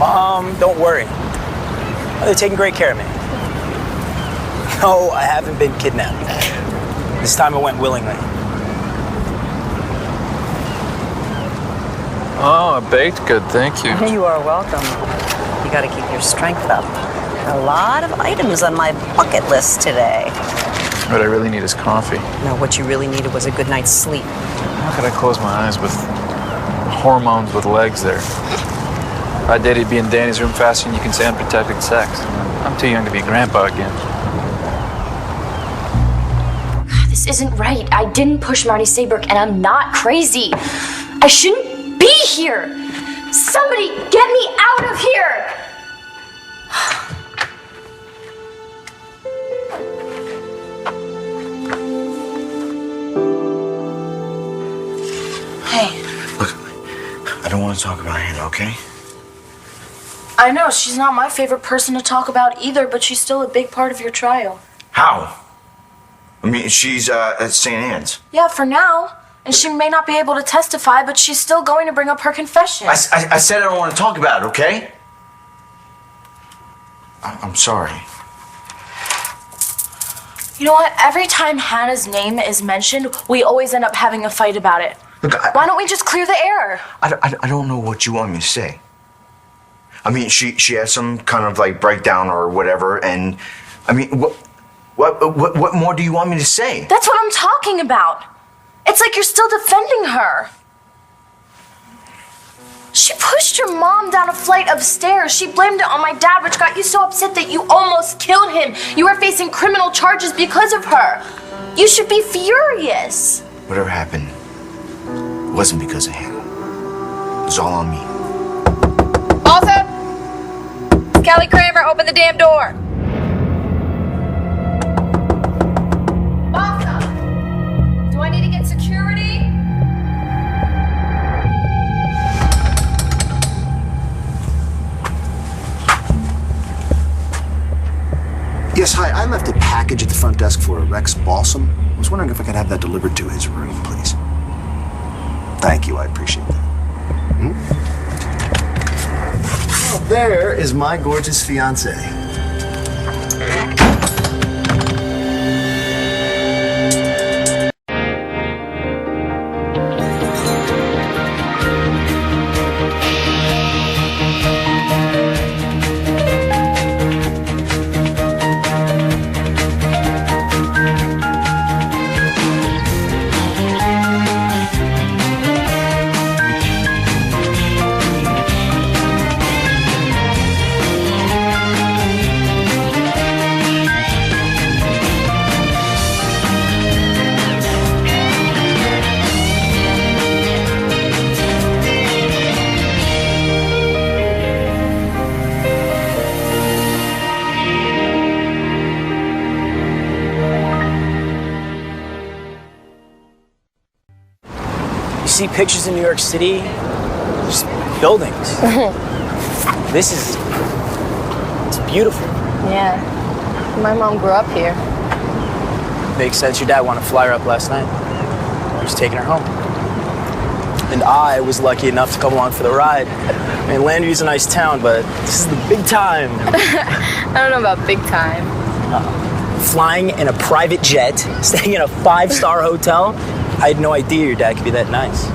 Mom, don't worry. They're taking great care of me. No, I haven't been kidnapped. This time I went willingly. Oh, a baked good, thank you. You are welcome. You gotta keep your strength up. A lot of items on my bucket list today. What I really need is coffee. No, what you really needed was a good night's sleep. How could I close my eyes with hormones with legs there? If I dated be in Danny's room faster than you can say unprotected sex. I'm too young to be a grandpa again. This isn't right. I didn't push Marty Saybrook, and I'm not crazy. I shouldn't be here. Somebody get me out of here. Hey. Look, I don't want to talk about Hannah, okay? I know, she's not my favorite person to talk about either, but she's still a big part of your trial. How? I mean, she's at St. Anne's. Yeah, for now. And she may not be able to testify, but she's still going to bring up her confession. I said I don't want to talk about it, okay? I'm sorry. You know what? Every time Hannah's name is mentioned, we always end up having a fight about it. Look, Why don't we just clear the air? I don't know what you want me to say. I mean, she had some kind of like breakdown or whatever, and I mean, what more do you want me to say? That's what I'm talking about. It's like you're still defending her. She pushed your mom down a flight of stairs. She blamed it on my dad, which got you so upset that you almost killed him. You were facing criminal charges because of her. You should be furious. Whatever happened, it wasn't because of Hannah. It was all on me. Balsa! Kelly Kramer, open the damn door. Balsa! Do I need to get security? Yes, hi. I left a package at the front desk for Rex Balsam. I was wondering if I could have that delivered to his room, please. Thank you. I appreciate that. Well, there is my gorgeous fiancée. See pictures in New York City, just buildings. This is, it's beautiful. Yeah. My mom grew up here. Makes sense. Your dad wanted to fly her up last night. He was taking her home. And I was lucky enough to come along for the ride. I mean, Landry's a nice town, but this is the big time. I don't know about big time. Flying in a private jet, staying in a 5-star hotel. I had no idea your dad could be that nice.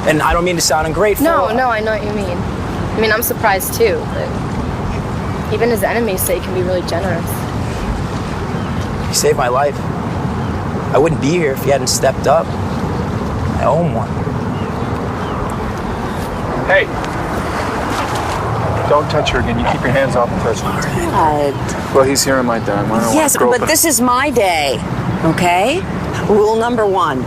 And I don't mean to sound ungrateful. No, I know what you mean. I mean, I'm surprised too, but even his enemies say he can be really generous. He saved my life. I wouldn't be here if he hadn't stepped up. I owe him one. Hey! Don't touch her again. You keep your hands off the president. God. Well, he's here on my dime. I don't Yes, want to but this is my day, okay? Rule number 1.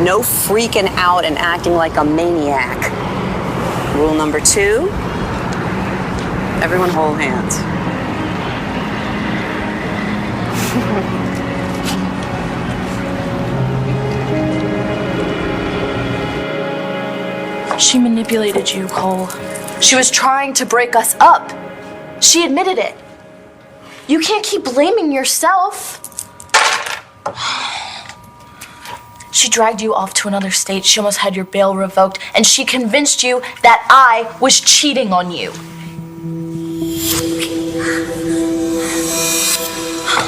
No freaking out and acting like a maniac. Rule number 2. Everyone hold hands. She manipulated you, Cole. She was trying to break us up. She admitted it. You can't keep blaming yourself. She dragged you off to another state. She almost had your bail revoked, and she convinced you that I was cheating on you.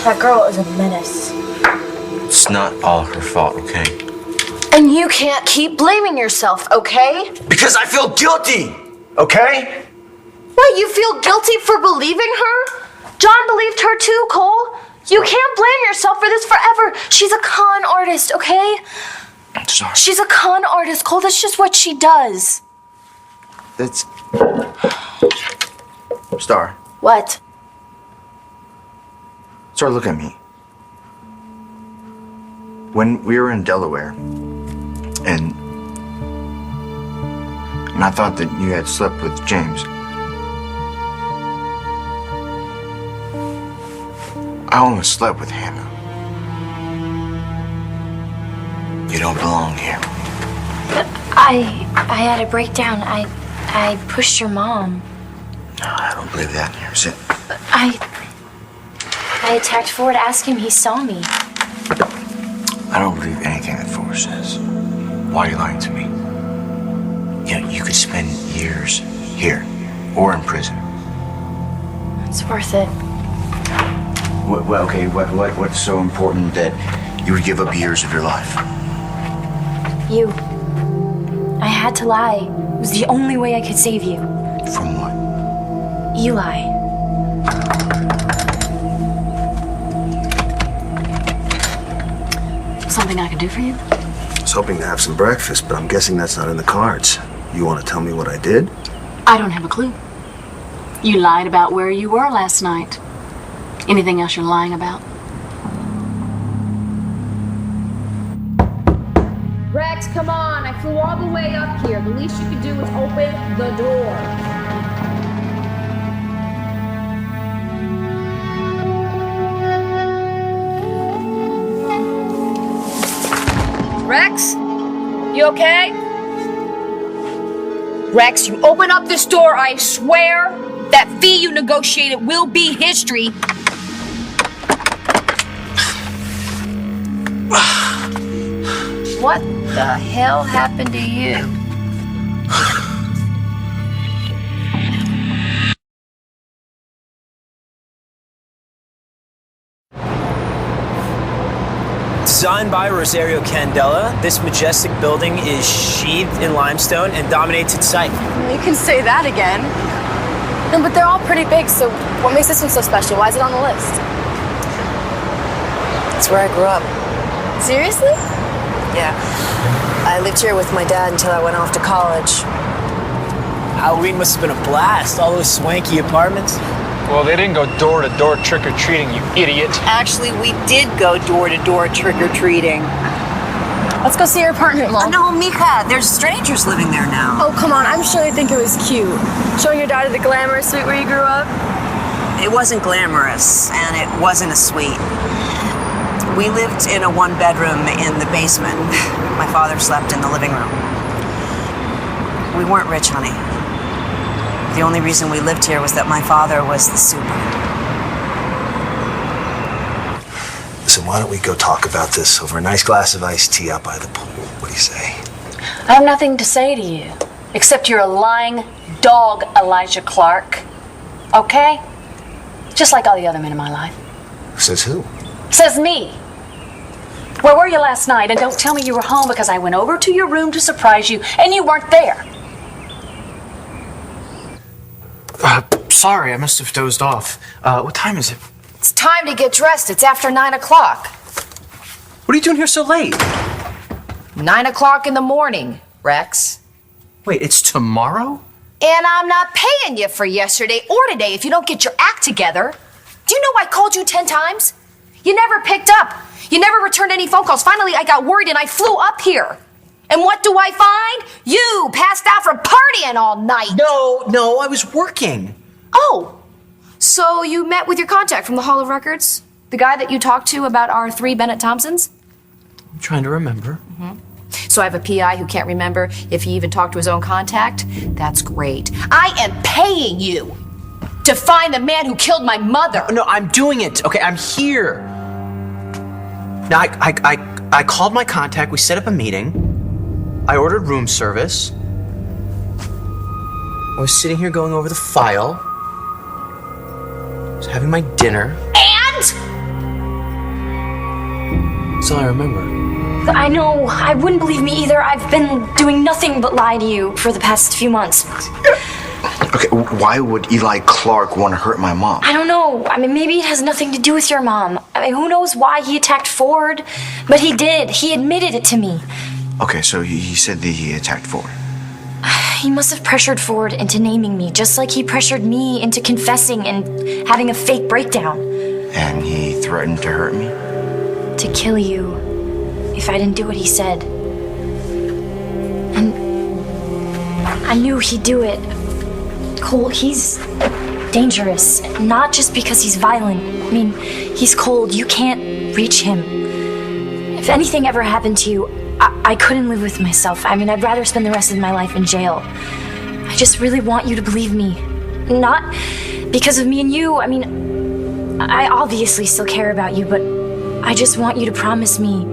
That girl is a menace. It's not all her fault, okay? And you can't keep blaming yourself, okay? Because I feel guilty, okay? What, you feel guilty for believing her? John believed her too, Cole. You can't blame yourself for this forever. She's a con artist, okay? I'm sorry. She's a con artist, Cole. That's just what she does. That's... Star. What? Star, look at me. When we were in Delaware, and I thought that you had slept with James, I almost slept with Hannah. You don't belong here. I had a breakdown. I pushed your mom. No, I don't believe that. Here, sit. I attacked Ford, asked him, he saw me. I don't believe anything that Ford says. Why are you lying to me? You know, you could spend years here or in prison. It's worth it. What's so important that you would give up years of your life? You. I had to lie. It was the only way I could save you. From what? Eli. Something I can do for you? I was hoping to have some breakfast, but I'm guessing that's not in the cards. You want to tell me what I did? I don't have a clue. You lied about where you were last night. Anything else you're lying about? Rex, come on. I flew all the way up here. The least you could do is open the door. Rex? You okay? Rex, you open up this door, I swear that fee you negotiated will be history. What the hell happened to you? Designed by Rosario Candela, this majestic building is sheathed in limestone and dominates its site. You can say that again. No, but they're all pretty big, so what makes this one so special? Why is it on the list? It's where I grew up. Seriously? Yeah. I lived here with my dad until I went off to college. Halloween must have been a blast, all those swanky apartments. Well, they didn't go door to door trick or treating, you idiot. Actually, we did go door to door trick or treating. Let's go see your apartment, Mom. No, Mika, there's strangers living there now. Oh, come on. I'm sure they think it was cute. Showing your daughter the glamorous suite where you grew up. It wasn't glamorous, and it wasn't a suite. We lived in a one-bedroom in the basement. My father slept in the living room. We weren't rich, honey. The only reason we lived here was that my father was the super. So why don't we go talk about this over a nice glass of iced tea out by the pool? What do you say? I have nothing to say to you, except you're a lying dog, Elijah Clark. Okay? Just like all the other men in my life. Says who? Says me. Where were you last night? And don't tell me you were home because I went over to your room to surprise you and you weren't there. Sorry, I must have dozed off. What time is it? It's time to get dressed. It's after 9 o'clock. What are you doing here so late? 9 o'clock in the morning, Rex. Wait, it's tomorrow? And I'm not paying you for yesterday or today if you don't get your act together. Do you know I called you 10 times? You never picked up. You never returned any phone calls. Finally, I got worried and I flew up here. And what do I find? You passed out from partying all night. No, I was working. Oh, so you met with your contact from the Hall of Records? The guy that you talked to about our 3 Bennett Thompsons? I'm trying to remember. So I have a PI who can't remember if he even talked to his own contact? That's great. I am paying you to find the man who killed my mother. No, I'm doing it. Okay, I'm here. Now, I called my contact. We set up a meeting. I ordered room service. I was sitting here going over the file. having my dinner. And? That's all I remember. I know. I wouldn't believe me either. I've been doing nothing but lie to you for the past few months. Okay, why would Eli Clark want to hurt my mom? I don't know. I mean, maybe it has nothing to do with your mom. I mean, who knows why he attacked Ford? But he did. He admitted it to me. Okay, so he said that he attacked Ford. He must have pressured Ford into naming me, just like he pressured me into confessing and having a fake breakdown. And he threatened to hurt me? To kill you if I didn't do what he said. And I knew he'd do it. Cole, he's dangerous. Not just because he's violent. I mean, he's cold. You can't reach him. If anything ever happened to you, I couldn't live with myself. I mean, I'd rather spend the rest of my life in jail. I just really want you to believe me. Not because of me and you. I mean, I obviously still care about you, but I just want you to promise me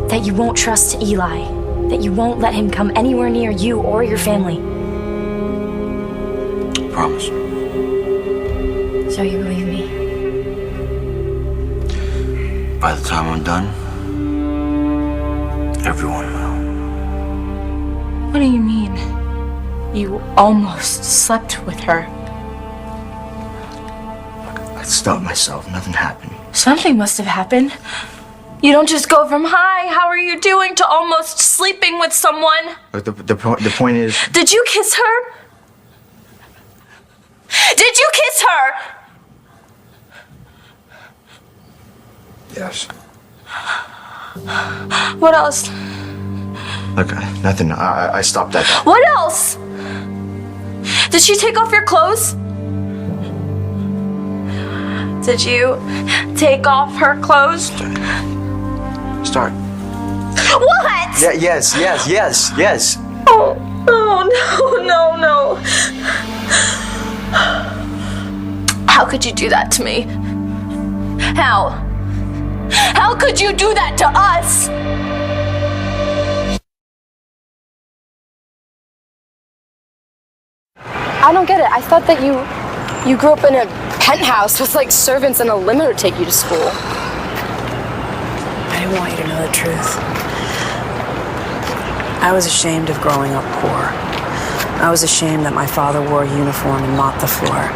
that you won't trust Eli, that you won't let him come anywhere near you or your family. Promise. So you believe me? By the time I'm done, everyone will. What do you mean? You almost slept with her. I stopped myself. Nothing happened. Something must have happened. You don't just go from, hi, how are you doing, to almost sleeping with someone. But the point is... Did you kiss her? Did you kiss her? Yes. What else? Look, nothing. I stopped that. What else? Did she take off your clothes? Did you take off her clothes? Start. What? Yeah, yes. Oh, no. How could you do that to me? How? How could you do that to us? I don't get it. I thought that you grew up in a penthouse with like servants and a limo to take you to school. I didn't want you to know the truth. I was ashamed of growing up poor. I was ashamed that my father wore a uniform and mopped the floor.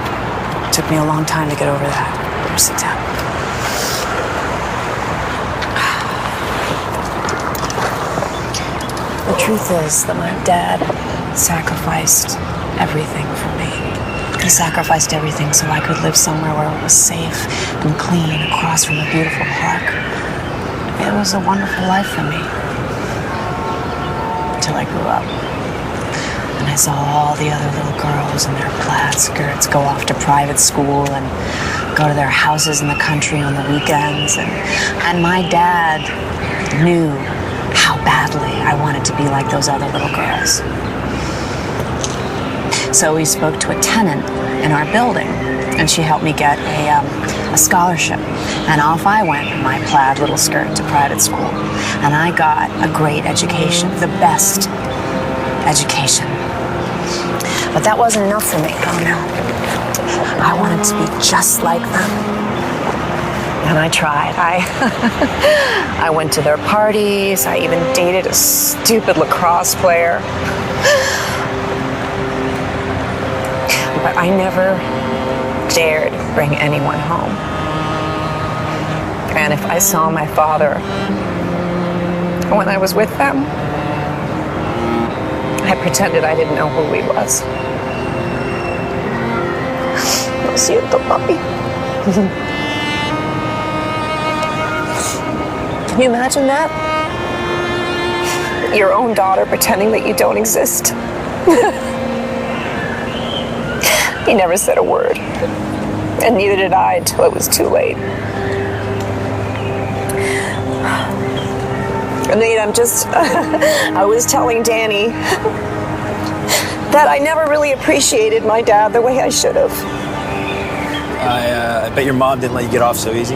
It took me a long time to get over that. Here, sit down. The truth is that my dad sacrificed everything for me. He sacrificed everything so I could live somewhere where it was safe and clean, across from a beautiful park. It was a wonderful life for me. Until I grew up. And I saw all the other little girls in their plaid skirts go off to private school and go to their houses in the country on the weekends. And my dad knew how badly I wanted to be like those other little girls. So we spoke to a tenant in our building, and she helped me get a scholarship. And off I went in my plaid little skirt to private school. And I got a great education, the best education. But that wasn't enough for me. Oh no. I wanted to be just like them. And I tried. I went to their parties. I even dated a stupid lacrosse player. But I never dared bring anyone home. And if I saw my father when I was with them, I pretended I didn't know who he was. Lo siento, papi. Can you imagine that? Your own daughter pretending that you don't exist. He never said a word. And neither did I until it was too late. And then I was telling Danny that I never really appreciated my dad the way I should have. I bet your mom didn't let you get off so easy.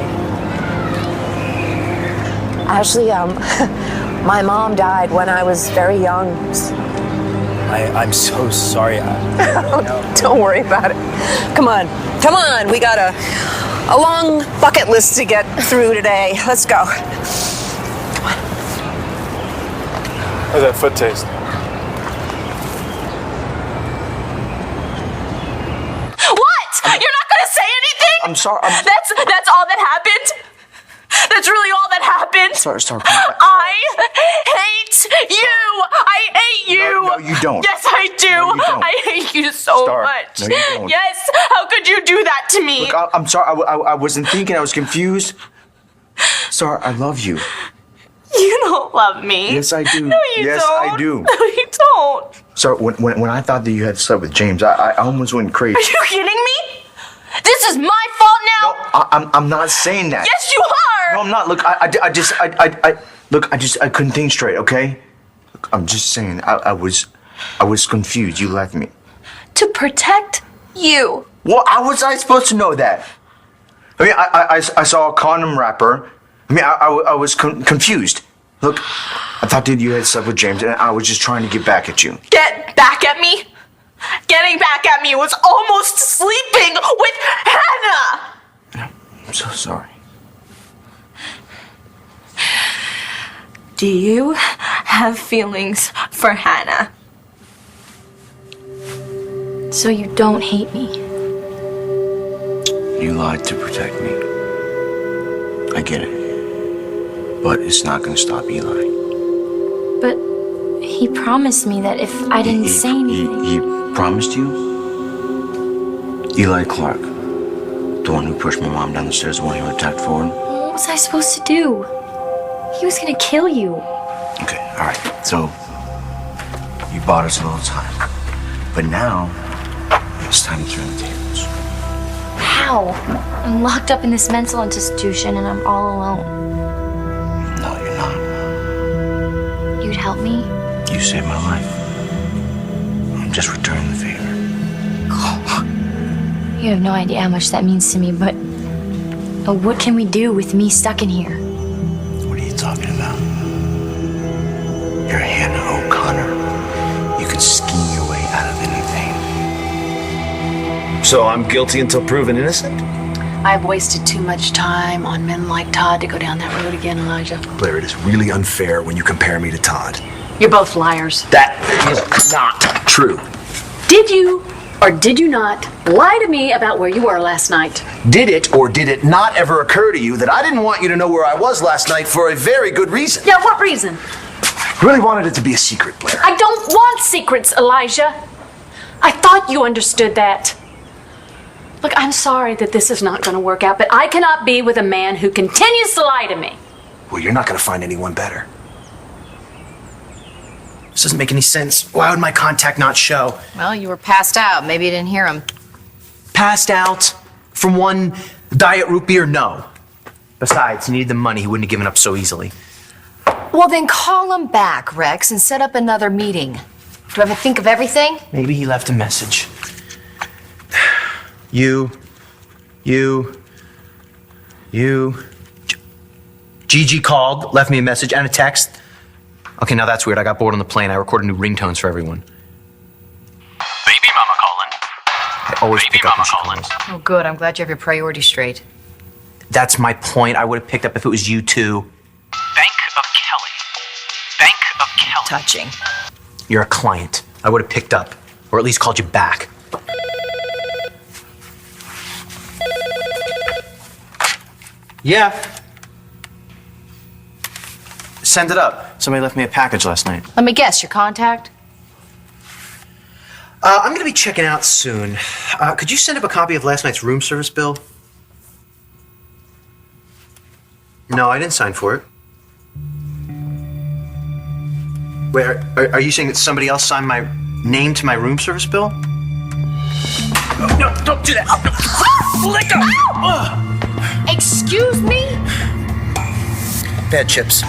Actually, my mom died when I was very young. I'm so sorry. Don't worry about it. Come on. We got a long bucket list to get through today. Let's go. How's that foot taste? What? You're not gonna say anything? I'm sorry. That's all that happened? That's really all that happened? Sorry. I hate you! I hate you! No, you don't. Yes, I do! No, you don't. I hate you so Star, much. no, you don't. Yes, how could you do that to me? Look, I'm sorry. I wasn't thinking. I was confused. Star, I love you. You don't love me. Yes, I do. No, you yes, don't. I do. No, you don't. Star, when I thought that you had slept with James, I almost went crazy. Are you kidding me? This is my fault now? No, I'm not saying that. Yes, you are! No, I'm not. Look, I couldn't think straight. Okay. Look, I'm just saying. I was confused. You left me. To protect you. Well, how was I supposed to know that? I mean, I saw a condom wrapper. I mean, I was confused. Look, I thought that you had slept with James, and I was just trying to get back at you. Get back at me? Getting back at me was almost sleeping with Hannah! I'm so sorry. Do you have feelings for Hannah? So you don't hate me. You lied to protect me. I get it. But it's not going to stop Eli. But he promised me that if I didn't say anything... He promised you? Eli Clark. The one who pushed my mom down the stairs, the one who attacked Ford? What was I supposed to do? He was gonna kill you. Okay, all right. So, you bought us a little time. But now, it's time to turn the tables. How? I'm locked up in this mental institution and I'm all alone. No, you're not. You'd help me? You saved my life. I'm just returning the favor. You have no idea how much that means to me, but what can we do with me stuck in here? What are you talking about? You're Hannah O'Connor. You could scheme your way out of anything. So I'm guilty until proven innocent? I've wasted too much time on men like Todd to go down that road again, Elijah. Blair, it is really unfair when you compare me to Todd. You're both liars. That is not true. Did you or did you not lie to me about where you were last night? Did it or did it not ever occur to you that I didn't want you to know where I was last night for a very good reason? Yeah, what reason? I really wanted it to be a secret, Blair. I don't want secrets, Elijah. I thought you understood that. Look, I'm sorry that this is not going to work out, but I cannot be with a man who continues to lie to me. Well, you're not going to find anyone better. This doesn't make any sense. Why would my contact not show? Well, you were passed out. Maybe you didn't hear him. Passed out from one diet root beer? No. Besides, he needed the money. He wouldn't have given up so easily. Well, then call him back, Rex, and set up another meeting. Do you ever think of everything? Maybe he left a message. Gigi called, left me a message and a text. Okay, now that's weird. I got bored on the plane. I recorded new ringtones for everyone. Baby mama calling. I always Baby pick up when mama she calling. calls. Oh, good. I'm glad you have your priorities straight. That's my point. I would have picked up if it was you two. Bank of Kelly. Bank of Kelly. Touching. You're a client. I would have picked up, or at least called you back. Yeah. Send it up. Somebody left me a package last night. Let me guess, your contact? I'm going to be checking out soon. Could you send up a copy of last night's room service bill? No, I didn't sign for it. Wait, are you saying that somebody else signed my name to my room service bill? No, don't do that. No. Let go. Excuse me? Bad chips.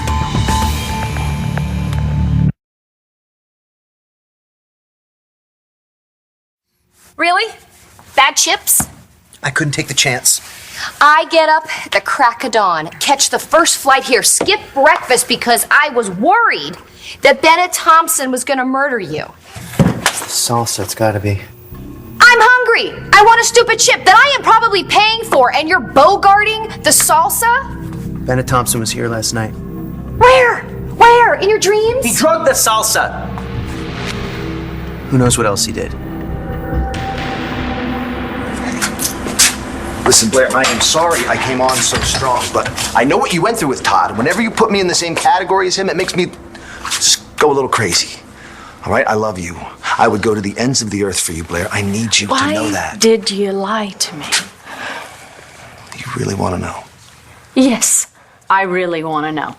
Really? Bad chips? I couldn't take the chance. I get up at the crack of dawn, catch the first flight here, skip breakfast because I was worried that Bennett Thompson was going to murder you. Salsa, it's gotta be. I'm hungry. I want a stupid chip that I am probably paying for, and you're bogarting the salsa? Bennett Thompson was here last night. Where? Where? In your dreams? He drugged the salsa. Who knows what else he did? Listen, Blair, I am sorry I came on so strong, but I know what you went through with Todd. Whenever you put me in the same category as him, it makes me just go a little crazy. All right? I love you. I would go to the ends of the earth for you, Blair. I need you to know that. Why did you lie to me? You really want to know? Yes, I really want to know.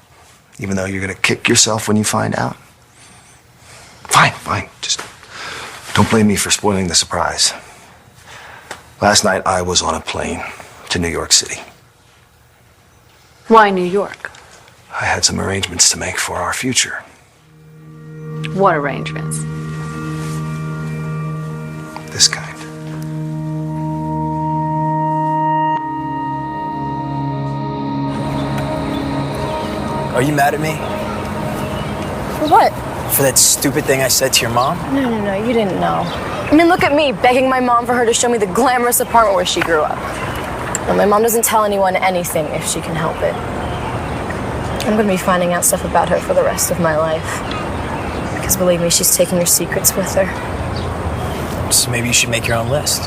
Even though you're going to kick yourself when you find out? Fine, fine. Just don't blame me for spoiling the surprise. Last night, I was on a plane to New York City. Why New York? I had some arrangements to make for our future. What arrangements? This kind. Are you mad at me For what? for that stupid thing I said to your mom? No, you didn't know. I mean, look at me, begging my mom for her to show me the glamorous apartment where she grew up. And my mom doesn't tell anyone anything if she can help it. I'm gonna be finding out stuff about her for the rest of my life. Because believe me, she's taking her secrets with her. So maybe you should make your own list.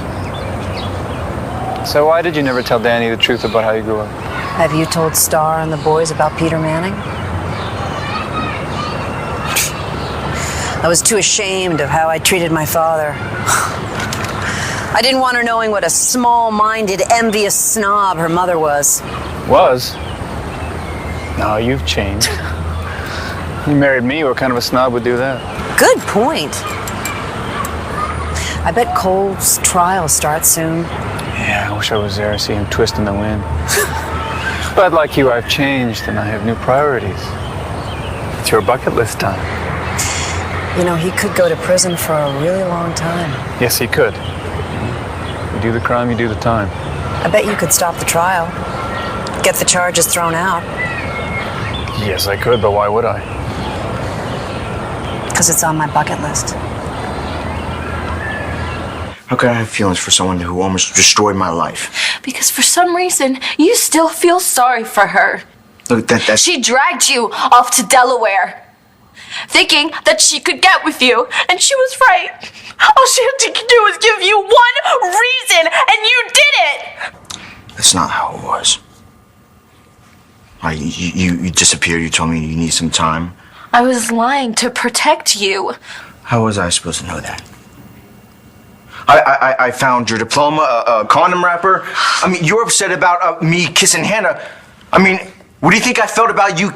So why did you never tell Danny the truth about how you grew up? Have you told Star and the boys about Peter Manning? I was too ashamed of how I treated my father. I didn't want her knowing what a small-minded, envious snob her mother was. Was? No, you've changed. You married me, what kind of a snob would do that? Good point. I bet Cole's trial starts soon. Yeah, I wish I was there, see him twist in the wind. But like you, I've changed and I have new priorities. It's your bucket list time. You know, he could go to prison for a really long time. Yes, he could. You do the crime, you do the time. I bet you could stop the trial. Get the charges thrown out. Yes, I could, but why would I? Because it's on my bucket list. How can I have feelings for someone who almost destroyed my life? Because for some reason, you still feel sorry for her. Look, that's... She dragged you off to Delaware, thinking that she could get with you, and she was right. All she had to do was give you one reason, and you did it! That's not how it was. You disappeared, you told me you need some time. I was lying to protect you. How was I supposed to know that? I found your diploma, a condom wrapper. I mean, you're upset about me kissing Hannah. I mean, what do you think I felt about you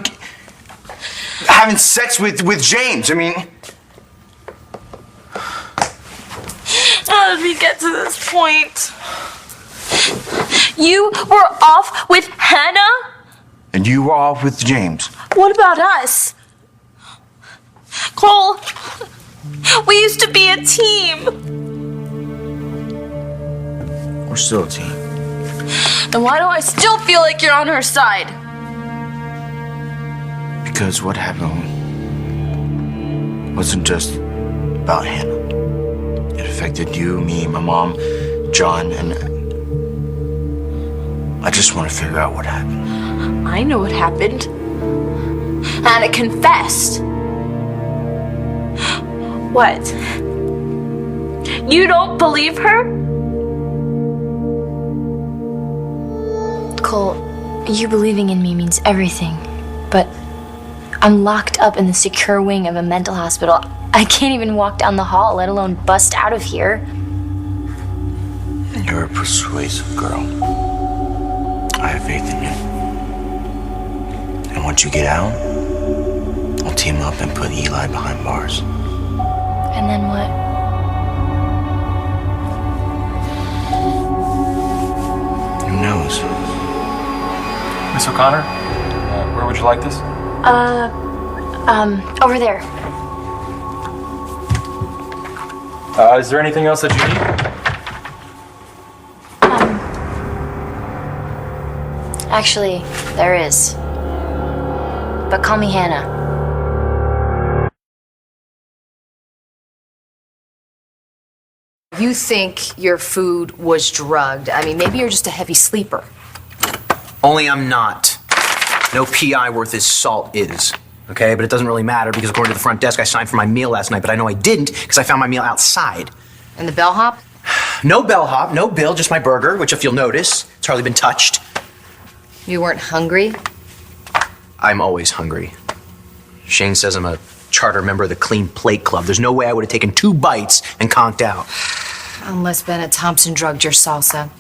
having sex with James? I mean... How did we get to this point? You were off with Hannah? And you were off with James. What about us? Cole, we used to be a team. We're still a team. Then why do I still feel like you're on her side? Because what happened wasn't just about Hannah. It affected you, me, my mom, John, and I just want to figure out what happened. I know what happened. Hannah confessed. What? You don't believe her? Cole, you believing in me means everything, but I'm locked up in the secure wing of a mental hospital. I can't even walk down the hall, let alone bust out of here. You're a persuasive girl. I have faith in you. And once you get out, I'll team up and put Eli behind bars. And then what? Who knows? Miss O'Connor, where would you like this? Over there. Is there anything else that you need? Actually, there is. But call me Hannah. You think your food was drugged. I mean, maybe you're just a heavy sleeper. Only I'm not. No PI worth his salt is. Okay, but it doesn't really matter because according to the front desk, I signed for my meal last night, but I know I didn't because I found my meal outside. And the bellhop? No bellhop, no bill, just my burger, which if you'll notice, it's hardly been touched. You weren't hungry? I'm always hungry. Shane says I'm a charter member of the Clean Plate Club. There's no way I would have taken 2 bites and conked out. Unless Bennett Thompson drugged your salsa.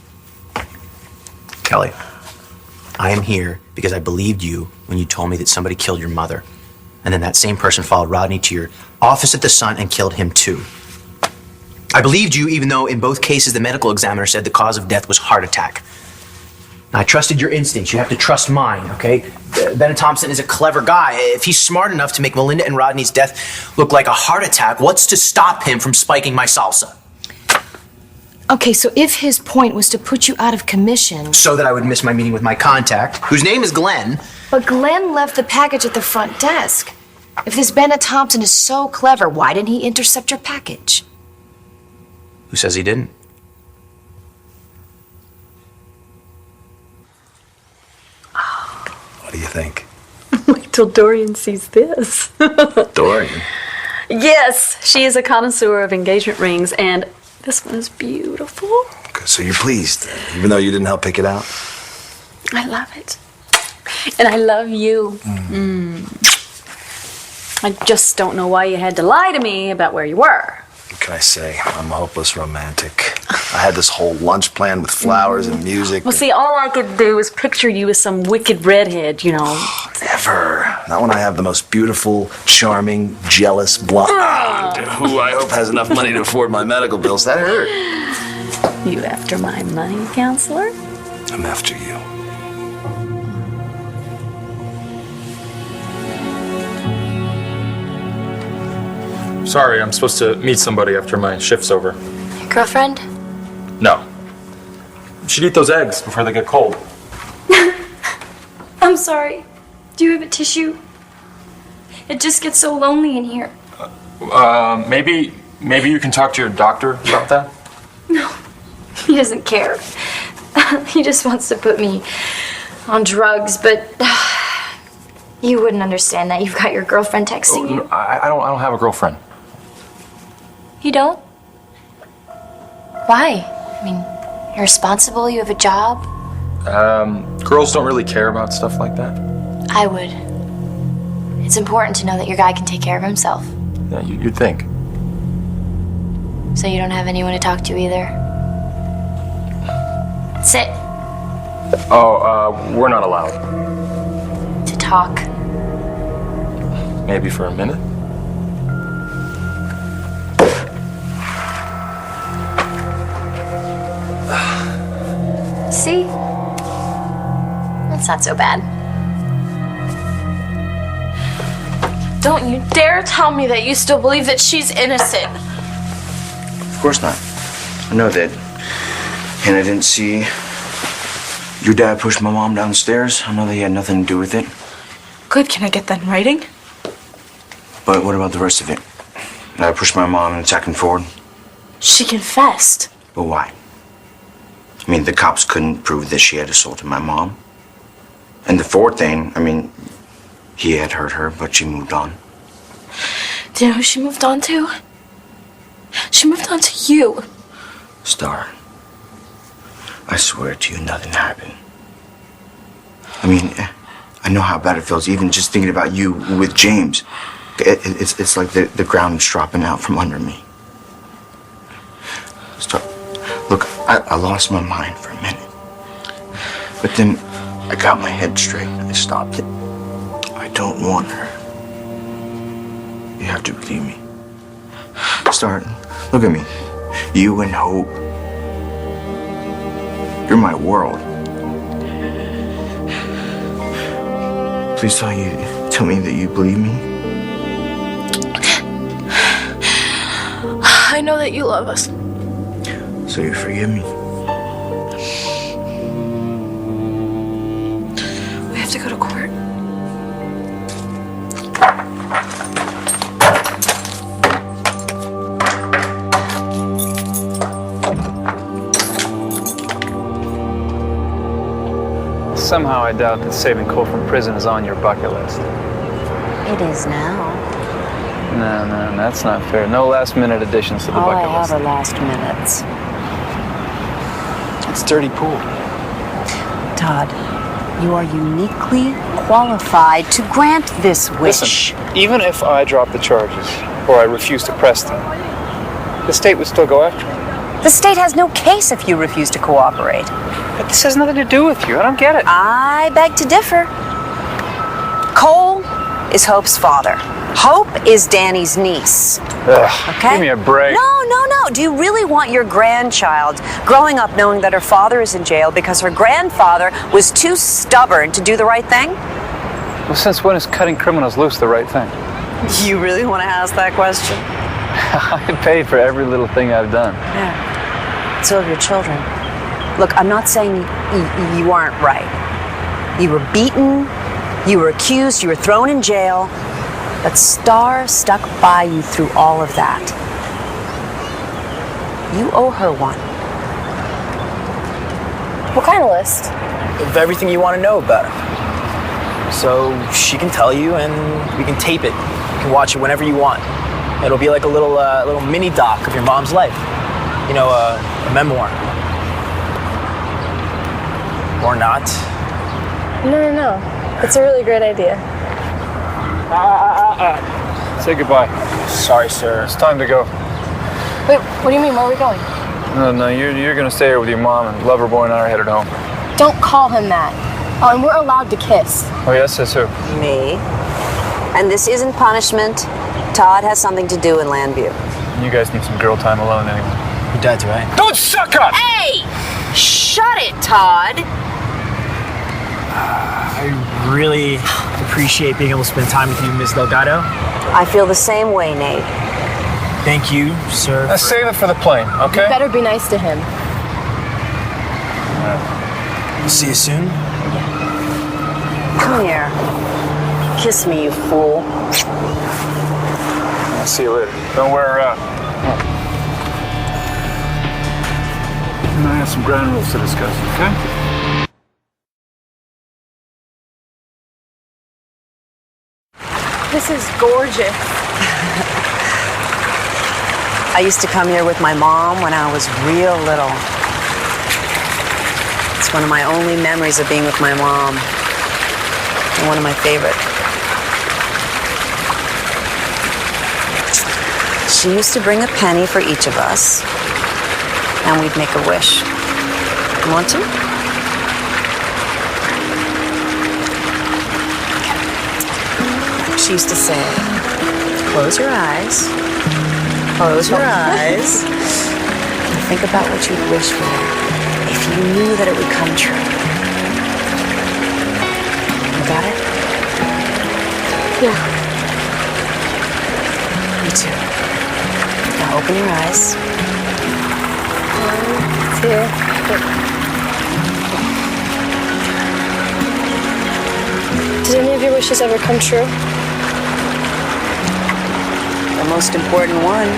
Kelly, I am here because I believed you when you told me that somebody killed your mother. And then that same person followed Rodney to your office at the Sun and killed him too. I believed you even though in both cases the medical examiner said the cause of death was heart attack. I trusted your instincts. You have to trust mine, okay? Bennett Thompson is a clever guy. If he's smart enough to make Melinda and Rodney's death look like a heart attack, what's to stop him from spiking my salsa? Okay, so if his point was to put you out of commission... So that I would miss my meeting with my contact, whose name is Glenn. But Glenn left the package at the front desk. If this Bennett Thompson is so clever, why didn't he intercept your package? Who says he didn't? What do you think? Wait till Dorian sees this. Dorian? Yes, she is a connoisseur of engagement rings, and this one is beautiful. Okay, so you're pleased, even though you didn't help pick it out? I love it. And I love you. I just don't know why you had to lie to me about where you were. What can I say? I'm a hopeless romantic. I had this whole lunch planned with flowers and music. Well, see, all I could do was picture you as some wicked redhead, you know. Never. Not when I have the most beautiful, charming, jealous blonde who I hope has enough money to afford my medical bills. That hurt. You after my money, counselor? I'm after you. Sorry, I'm supposed to meet somebody after my shift's over. Your girlfriend? No. You should eat those eggs before they get cold. I'm sorry. Do you have a tissue? It just gets so lonely in here. Maybe you can talk to your doctor about that? No, he doesn't care. He just wants to put me on drugs, but you wouldn't understand that. You've got your girlfriend texting you. No, I don't have a girlfriend. You don't? Why? I mean, you're responsible, you have a job. Girls don't really care about stuff like that. I would. It's important to know that your guy can take care of himself. Yeah, you'd think. So you don't have anyone to talk to either? Sit. Oh, we're not allowed. To talk. Maybe for a minute? See? That's not so bad. Don't you dare tell me that you still believe that she's innocent. Of course not. I know that. And I didn't see your dad push my mom down the stairs. I know that he had nothing to do with it. Good, can I get that in writing? But what about the rest of it? That I pushed my mom and attacking Ford? She confessed. But why? I mean, the cops couldn't prove that she had assaulted my mom. And the Ford thing, I mean, he had hurt her, but she moved on. Do you know who she moved on to? She moved on to you. Star, I swear to you, nothing happened. I mean, I know how bad it feels, even just thinking about you with James. It's like the ground is dropping out from under me. Star, look, I lost my mind for a minute. But then I got my head straight and I stopped it. I don't want her. You have to believe me. Star, look at me. You and Hope. You're my world. Please tell me that you believe me. I know that you love us. So you forgive me. We have to go to court. somehow I doubt that saving Cole from prison is on your bucket list. It is now. No, that's not fair. No last-minute additions to the All bucket I list. have are last minutes. It's dirty pool. Todd, you are uniquely qualified to grant this wish. Listen, even if I drop the charges, or I refuse to press them, the state would still go after me. The state has no case if you refuse to cooperate. But this has nothing to do with you. I don't get it. I beg to differ. Cole is Hope's father. Hope is Danny's niece. Ugh, Okay? give me a break. No. Do you really want your grandchild growing up knowing that her father is in jail because her grandfather was too stubborn to do the right thing? Well, since when is cutting criminals loose the right thing? You really want to ask that question? I paid for every little thing I've done. Yeah. So have your children. Look, I'm not saying you aren't right. You were beaten, you were accused, you were thrown in jail, but Star stuck by you through all of that. You owe her one. What kind of list? Of everything you want to know about her. So she can tell you, and we can tape it. You can watch it whenever you want. It'll be like a little mini doc of your mom's life. You know, a memoir. Or not. No. It's a really great idea. Say goodbye. Sorry, sir. It's time to go. Wait, what do you mean? Where are we going? No, you're gonna stay here with your mom, and Loverboy and I are headed home. Don't call him that. Oh, and we're allowed to kiss. Oh, yes, says who? Me. And this isn't punishment. Todd has something to do in Landview. You guys need some girl time alone anyway. Your dad's right. Don't suck up! Hey! Shut it, Todd. I really appreciate being able to spend time with you, Ms. Delgado. I feel the same way, Nate. Thank you, sir. Let's save it for the plane, okay? You better be nice to him. See you soon. Come here. Kiss me, you fool. I'll see you later. Don't wear her out. And I have some ground rules to discuss, okay? This is gorgeous. I used to come here with my mom when I was real little. It's one of my only memories of being with my mom. And one of my favorite. She used to bring a penny for each of us, and we'd make a wish. You want to? She used to say, close your eyes. Close your eyes and think about what you'd wish for if you knew that it would come true. You got it? Yeah. Me too. Now open your eyes. 1, 2, 3. Did any of your wishes ever come true? The most important one.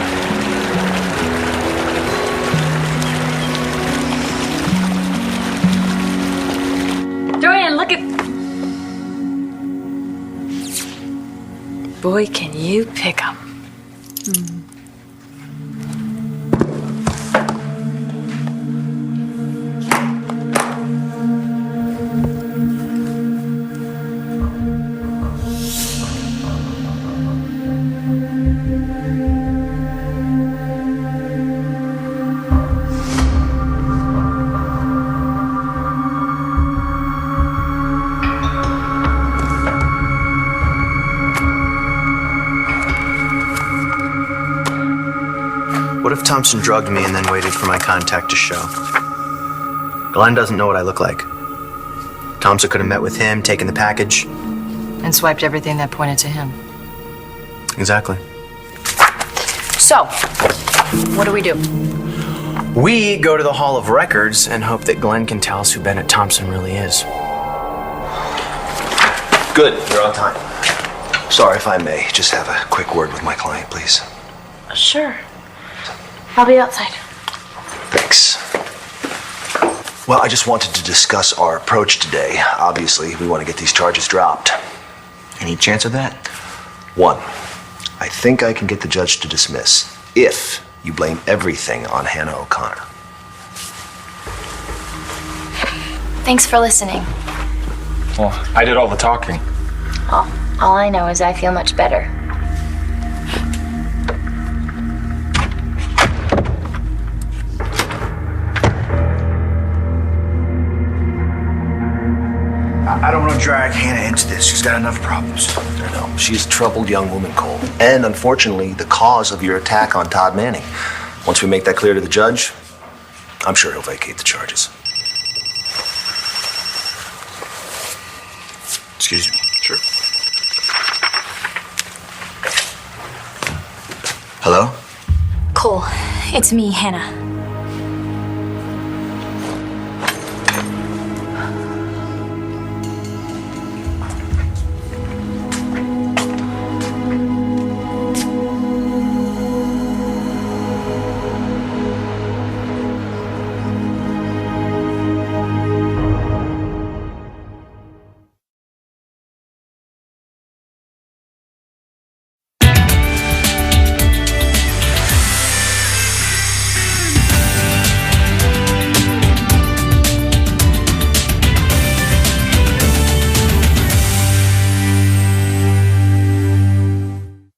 Joanne, look at... Boy, can you pick 'em. What if Thompson drugged me and then waited for my contact to show? Glenn doesn't know what I look like. Thompson could have met with him, taken the package. And swiped everything that pointed to him. Exactly. So, what do we do? We go to the Hall of Records and hope that Glenn can tell us who Bennett Thompson really is. Good, you're on time. Sorry if I may just have a quick word with my client, please. Sure. I'll be outside. Thanks. Well, I just wanted to discuss our approach today. Obviously, we want to get these charges dropped. Any chance of that? One, I think I can get the judge to dismiss if you blame everything on Hannah O'Connor. Thanks for listening. Well, I did all the talking. All I know is I feel much better. I don't want to drag Hannah into this. She's got enough problems. I know. She's a troubled young woman, Cole. And unfortunately, the cause of your attack on Todd Manning. Once we make that clear to the judge, I'm sure he'll vacate the charges. Excuse me. Sure. Hello? Cole, it's me, Hannah.